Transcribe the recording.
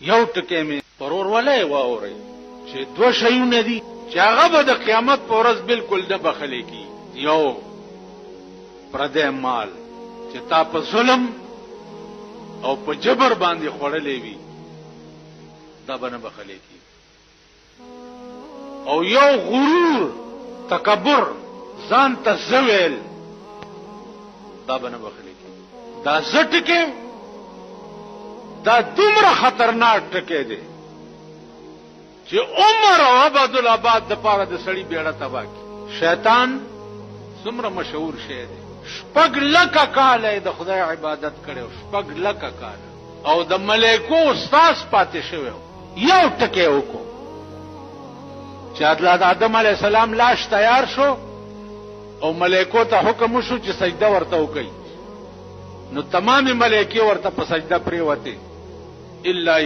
You ټکی مې پرور ولې واوري چې دوه شیونه دي چې هغه به د قیامت په ورځ بالکل نه بخلې کی. یو پردې مال چې تا په ظلم او په جبر باندې خوړلې وي دا به نه بخلې کی. او یو غرور تکبر ځان ته زویل دا به نه بخلې کی. دا زټکه دا دومره خطرناک ټکی دی چې عمر او ابد الاباد د پاره د سړی بیړه تبا کی. شیطان څومره مشهور شی دی. شپږ لکه کاله د خدای عبادت کړو، شپږ لکه کاله، او د ملائکو استاد پاتې شوی. یو ټکی وکړو چې حضرت آدم علیه السلام لاش تیار شو او ملائکو ته حکم شو چې سجده ورته وکړي، نو تمام ملائکه ورته په سجده پریوته الا